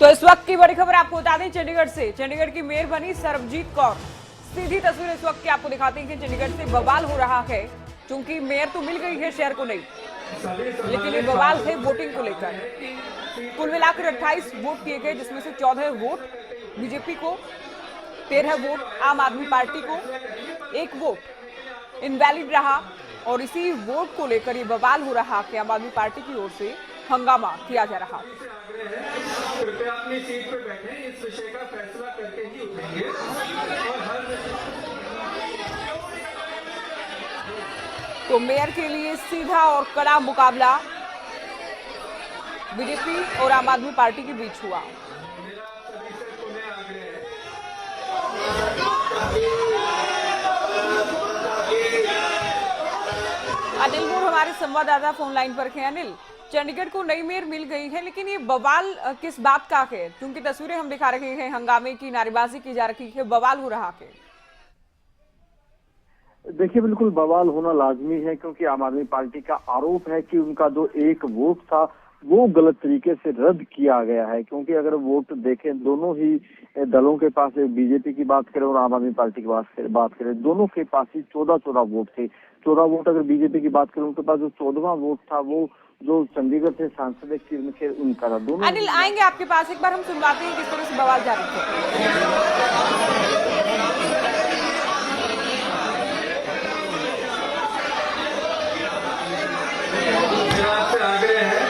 तो इस वक्त की बड़ी खबर आपको बता दें चंडीगढ़ से। चंडीगढ़ की मेयर बनी सरबजीत कौर। सीधी तस्वीर इस वक्त की आपको दिखाते हैं कि चंडीगढ़ से बवाल हो रहा है, क्योंकि मेयर तो मिल गई है शहर को नहीं, लेकिन ये बवाल है वोटिंग को लेकर। कुल मिलाकर 28 वोट किए गए, जिसमें से 14 वोट बीजेपी को, 13 वोट आम आदमी पार्टी को, 1 वोट इनवैलिड रहा। और इसी वोट को लेकर ये बवाल हो रहा कि आम आदमी पार्टी की ओर से हंगामा किया जा रहा। कृपया अपनी सीट पर बैठे, इस विषय का फैसला करके ही उठेंगे। और हर तो मेयर के लिए सीधा और कड़ा मुकाबला बीजेपी और आम आदमी पार्टी के बीच हुआ। अनिल मोर हमारे संवाददाता फोन लाइन पर हैं। अनिल, चंडीगढ़ को नई मेयर मिल गई है, लेकिन ये बवाल किस बात का है? क्योंकि तस्वीरें हम दिखा रहे हैं, हंगामे की, नारेबाजी की जा रही है, बवाल हो रहा है। देखिए, बिल्कुल बवाल होना लाजमी है, क्योंकि आम आदमी पार्टी का आरोप है कि उनका जो 1 वोट था वो गलत तरीके से रद्द किया गया है। क्योंकि अगर वोट देखें, दोनों ही दलों के पास, बीजेपी की बात करें और आम आदमी पार्टी की बात करें, दोनों के पास ही 14 वोट थे। 14 वोट अगर बीजेपी की बात करें, उनके पास जो 14वां वोट था वो जो चंडीगढ़ से सांसद किरण खेर उनका था। दोनों अनिल आएंगे आपके पास, एक बार हम सुनवाते हैं किस तरह से बवाल जारी है। आग्रह है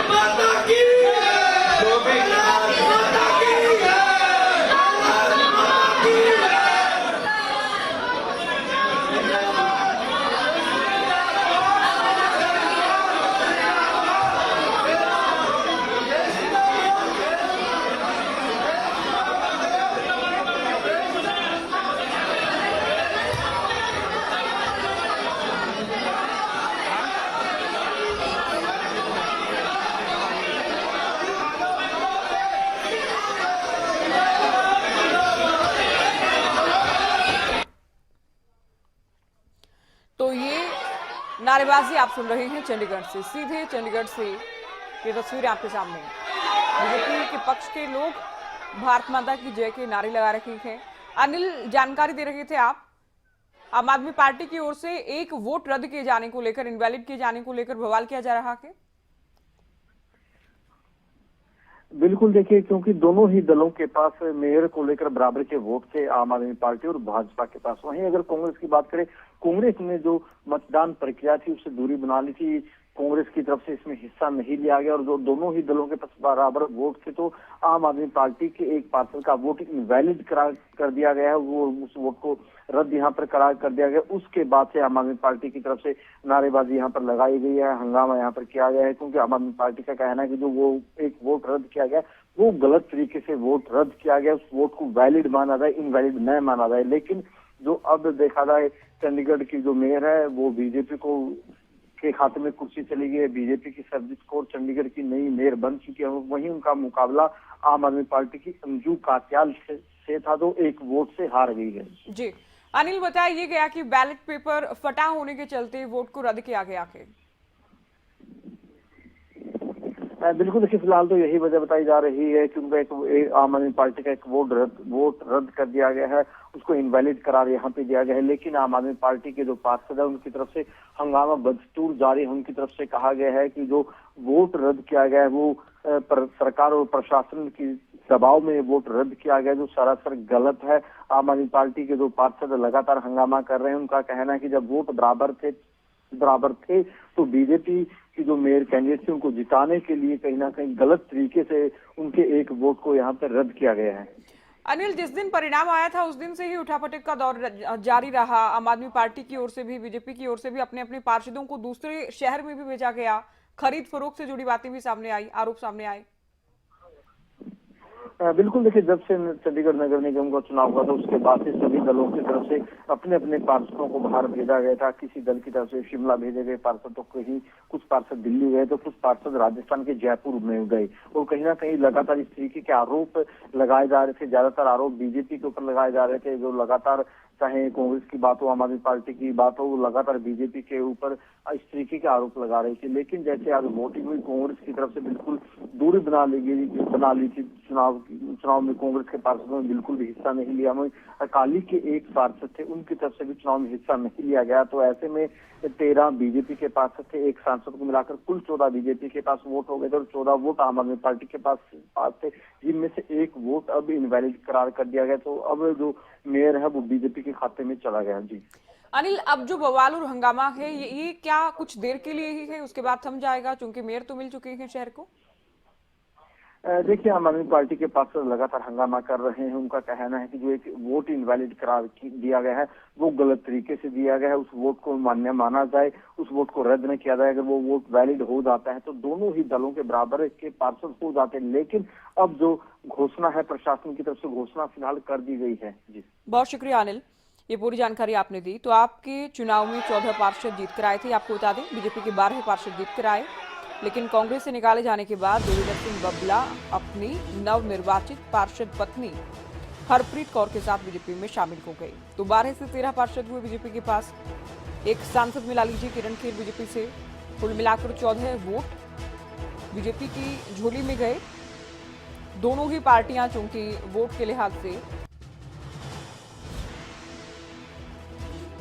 तो ये नारेबाजी आप सुन रहे हैं चंडीगढ़ से, सीधे चंडीगढ़ से ये तस्वीरें आपके सामने। बीजेपी के पक्ष के लोग भारत माता की जय के नारे लगा रहे हैं। अनिल, जानकारी दे रहे थे आप, आम आदमी पार्टी की ओर से 1 वोट रद्द किए जाने को लेकर, इनवैलिड किए जाने को लेकर बवाल किया जा रहा है। बिल्कुल, देखिए, क्योंकि दोनों ही दलों के पास मेयर को लेकर बराबर के वोट थे, आम आदमी पार्टी और भाजपा के पास। वहीं अगर कांग्रेस की बात करें, कांग्रेस ने जो मतदान प्रक्रिया थी उससे दूरी बना ली थी। कांग्रेस की तरफ से इसमें हिस्सा नहीं लिया गया और जो दोनों ही दलों के पास बराबर वोट थे, तो आम आदमी पार्टी के एक पार्षद का वोट इनवैलिड करार कर दिया गया है। वो उस वोट को रद्द यहाँ पर करार कर दिया गया। उसके बाद से आम आदमी पार्टी की तरफ से नारेबाजी यहाँ पर लगाई गई है, हंगामा यहाँ पर किया गया है, क्योंकि आम आदमी पार्टी का कहना है कि जो वो 1 वोट रद्द किया गया वो गलत तरीके से वोट रद्द किया गया, उस वोट को वैलिड माना जाए, इनवैलिड न माना जाए। लेकिन जो अब देखा जाए, चंडीगढ़ की जो मेयर है वो बीजेपी को के खाते में कुर्सी चली गई है। बीजेपी की सरबजीत कौर चंडीगढ़ की नई मेयर बन चुकी है। वहीं उनका मुकाबला आम आदमी पार्टी की अंजू कात्याल से था, जो 1 वोट से हार गई है। जी अनिल, बताया गया कि बैलेट पेपर फटा होने के चलते वोट को रद्द किया गया है। बिल्कुल, देखिए, फिलहाल तो यही वजह बताई जा रही है कि उनका एक आम आदमी पार्टी का 1 वोट रद्द कर दिया गया है, उसको इनवैलिड करार यहाँ पे दिया गया है। लेकिन आम आदमी पार्टी के जो पार्षद है उनकी तरफ से हंगामा बदस्तूर जारी है। उनकी तरफ से कहा गया है कि जो वोट रद्द किया गया है वो सरकार और प्रशासन की दबाव में वोट रद्द किया गया, जो सरासर गलत है। आम आदमी पार्टी के जो पार्षद लगातार हंगामा कर रहे हैं। उनका कहना है कि जब वोट बराबर थे तो बीजेपी की जो मेयर कैंडिडेट थी उनको जिताने के लिए कहीं ना कहीं गलत तरीके से उनके 1 वोट को यहाँ पर रद्द किया गया है। अनिल, जिस दिन परिणाम आया था उस दिन से ही उठापटक का दौर जारी रहा। आम आदमी पार्टी की ओर से भी, बीजेपी की ओर से भी अपने अपने पार्षदों को दूसरे शहर में भी भेजा गया। खरीद फरोख्त से जुड़ी बातें भी सामने आई, आरोप सामने आए। बिल्कुल, देखिए, जब से चंडीगढ़ नगर निगम का चुनाव हुआ था उसके बाद से सभी दलों की तरफ से अपने अपने पार्षदों को बाहर भेजा गया था। किसी दल की तरफ से शिमला भेजे गए पार्षदों को ही, कुछ पार्षद दिल्ली गए तो कुछ पार्षद राजस्थान के जयपुर में गए। और कहीं ना कहीं लगातार इस तरीके के आरोप लगाए जा रहे थे। ज्यादातर आरोप बीजेपी के ऊपर लगाए जा रहे थे, जो लगातार चाहे कांग्रेस की बात हो, आम आदमी पार्टी की बात हो, वो लगातार बीजेपी के ऊपर इस तरीके के आरोप लगा रही थी। लेकिन जैसे आज वोटिंग हुई, कांग्रेस की तरफ से बिल्कुल दूरी बना ली थी। चुनाव में कांग्रेस के पार्षदों ने बिल्कुल भी हिस्सा नहीं लिया। अकाली के एक पार्षद थे, उनकी तरफ से भी चुनाव में हिस्सा नहीं लिया गया। तो ऐसे में 13 बीजेपी के पार्षद थे, एक सांसद को मिलाकर कुल 14 बीजेपी के पास वोट हो गए थे और 14 वोट आम आदमी पार्टी के पास थे, जिनमें से एक वोट अब इनवैलिड करार कर दिया गया। तो अब जो मेयर है वो बीजेपी के खाते में चला गया। जी अनिल, अब जो बवाल और हंगामा है ये क्या कुछ देर के लिए ही है, उसके बाद थम जाएगा? क्योंकि मेयर तो मिल चुके हैं शहर को। देखिए, आम आदमी पार्टी के पास लगातार हंगामा कर रहे हैं। उनका कहना है कि जो एक वोट इनवैलिड करार दिया गया है वो गलत तरीके से दिया गया है। उस वोट को मान्य माना जाए, उस वोट को रद्द न किया जाए। अगर वो वोट वैलिड हो जाता है तो दोनों ही दलों के बराबर के पार्षद हो जाते हैं। लेकिन अब जो घोषणा है प्रशासन की तरफ से, घोषणा फिलहाल कर दी गई है। जी बहुत शुक्रिया अनिल, ये पूरी जानकारी आपने दी। तो आपके चुनाव में 14 पार्षद जीत कर आए थे, आपको बता दें बीजेपी के 12 पार्षद जीत कर आए। लेकिन कांग्रेस से निकाले जाने के बाद देवेंद्र सिंह बबला अपनी नवनिर्वाचित पार्षद पत्नी हरप्रीत कौर के साथ बीजेपी में शामिल हो गई। तो 12 से 13 पार्षद हुए बीजेपी के पास। एक सांसद मिला लीजिए किरण खेर बीजेपी से। कुल मिलाकर 14 वोट बीजेपी की झोली में गए। दोनों ही पार्टियां चूंकि वोट के लिहाज से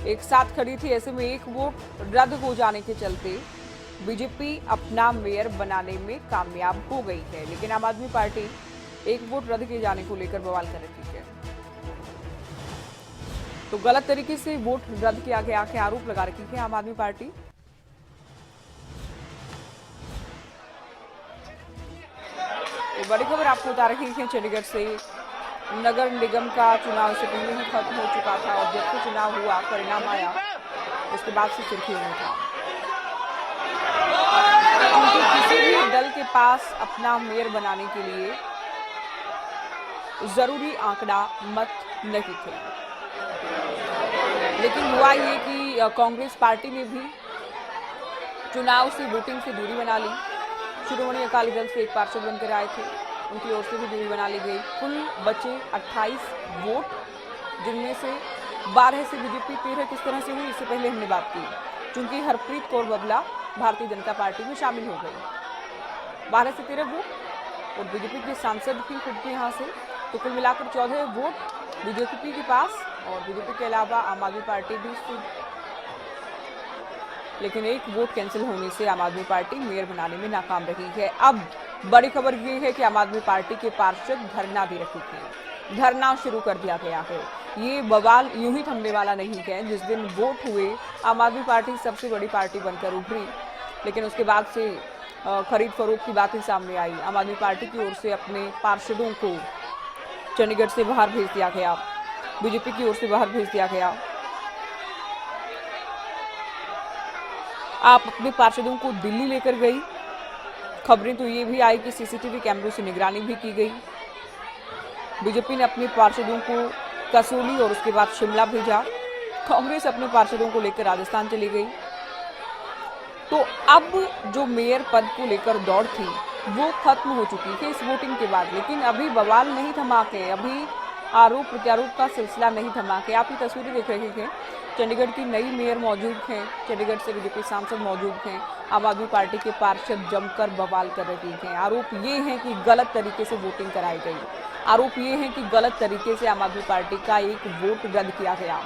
एक साथ खड़ी थी, ऐसे में एक वोट रद्द हो जाने के चलते बीजेपी अपना मेयर बनाने में कामयाब हो गई है। लेकिन आम आदमी पार्टी एक वोट रद्द किए जाने को लेकर बवाल कर रही है। तो गलत तरीके से वोट रद्द किया गया के आरोप लगा रही है आम आदमी पार्टी। तो बड़ी खबर आपको बता रही है चंडीगढ़ से। नगर निगम का चुनाव से पहले ही खत्म हो चुका था और जब से चुनाव हुआ, परिणाम आया, उसके बाद से सुर्खियों में था। क्योंकि किसी भी दल के पास अपना मेयर बनाने के लिए जरूरी आंकड़ा मत नहीं थे। लेकिन हुआ ये कि कांग्रेस पार्टी ने भी चुनाव से, वोटिंग से दूरी बना ली। शिरोमणि अकाली दल से एक पार्षद बनकर आए थे, उनकी ओर से भी दूरी बना ली गई। कुल बचे 28 वोट, जिनमें से 12 से बीजेपी, 13 किस तरह से हुई इससे पहले हमने बात की। क्योंकि हरप्रीत कौर बबला भारतीय जनता पार्टी में शामिल हो गई। 12 से 13 वोट और बीजेपी के सांसद भी खुद के यहाँ से। तो कुल मिलाकर 14 वोट बीजेपी के पास और बीजेपी के अलावा आम आदमी पार्टी भी। लेकिन एक वोट कैंसिल होने से आम आदमी पार्टी मेयर बनाने में नाकाम रही है। अब बड़ी खबर ये है कि आम आदमी पार्टी के पार्षद धरना दे रहे थे। धरना शुरू कर दिया गया है। ये बवाल यूं ही थमने वाला नहीं है। जिस दिन वोट हुए, आम आदमी पार्टी सबसे बड़ी पार्टी बनकर उभरी, लेकिन उसके बाद से खरीद फरोख्त की बातें सामने आई। आम आदमी पार्टी की ओर से अपने पार्षदों को चंडीगढ़ से बाहर भेज दिया गया, बीजेपी की ओर से बाहर भेज दिया गया। आप अपने पार्षदों को दिल्ली लेकर गई। खबरें तो ये भी आई कि सीसीटीवी कैमरों से निगरानी भी की गई। बीजेपी ने अपने पार्षदों को कसौली और उसके बाद शिमला भेजा। कांग्रेस अपने पार्षदों को लेकर राजस्थान चली गई। तो अब जो मेयर पद को लेकर दौड़ थी वो खत्म हो चुकी है इस वोटिंग के बाद। लेकिन अभी बवाल नहीं थमा के, अभी आरोप प्रत्यारोप का सिलसिला नहीं थमा के। आप ये तस्वीरें देख रहे हैं, चंडीगढ़ की नई मेयर मौजूद हैं, चंडीगढ़ से बीजेपी सांसद मौजूद हैं। आम आदमी पार्टी के पार्षद जमकर बवाल कर रहे हैं। आरोप ये है कि गलत तरीके से वोटिंग कराई गई। आरोप ये है कि गलत तरीके से आम आदमी पार्टी का एक वोट रद्द किया गया।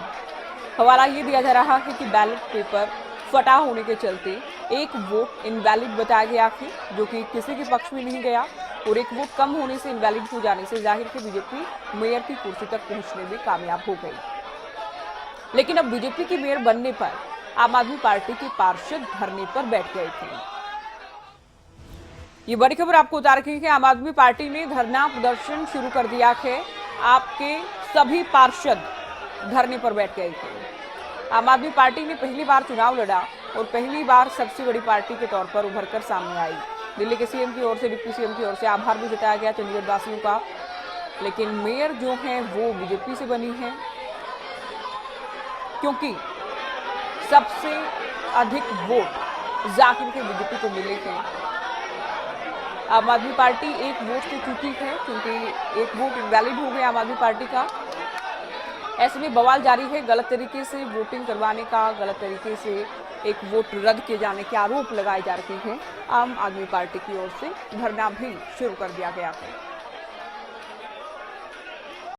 हवाला ये दिया जा रहा है कि बैलेट पेपर फटा होने के चलते एक वोट इनवैलिड बताया गया है, जो कि किसी के पक्ष में नहीं गया। और एक वोट कम होने से, इनवैलिड हो जाने से जाहिर है बीजेपी मेयर की कुर्सी तक पहुंचने में कामयाब हो गई। लेकिन अब बीजेपी की मेयर बनने पर आम आदमी पार्टी के पार्षद धरने पर बैठ गए थे। ये बड़ी खबर आपको बता रही है। आम आदमी पार्टी ने धरना प्रदर्शन शुरू कर दिया है। आपके सभी पार्षद धरने पर बैठ गए थे। आम आदमी पार्टी ने पहली बार चुनाव लड़ा और पहली बार सबसे बड़ी पार्टी के तौर पर उभरकर सामने आई। दिल्ली के सीएम की ओर से, डिप्टी सीएम की ओर से आभार भी जताया गया चंडीगढ़ वासियों का। लेकिन मेयर जो है वो बीजेपी से बनी है, क्योंकि सबसे अधिक वोट जाहिर है बीजेपी को मिले हैं। आम आदमी पार्टी एक वोट से चूकी है, क्योंकि एक वोट इनवैलिड हो गया आम आदमी पार्टी का। ऐसे में बवाल जारी है। गलत तरीके से वोटिंग करवाने का, गलत तरीके से एक वोट रद्द किए जाने के आरोप लगाए जा रहे हैं। आम आदमी पार्टी की ओर से धरना भी शुरू कर दिया गया है।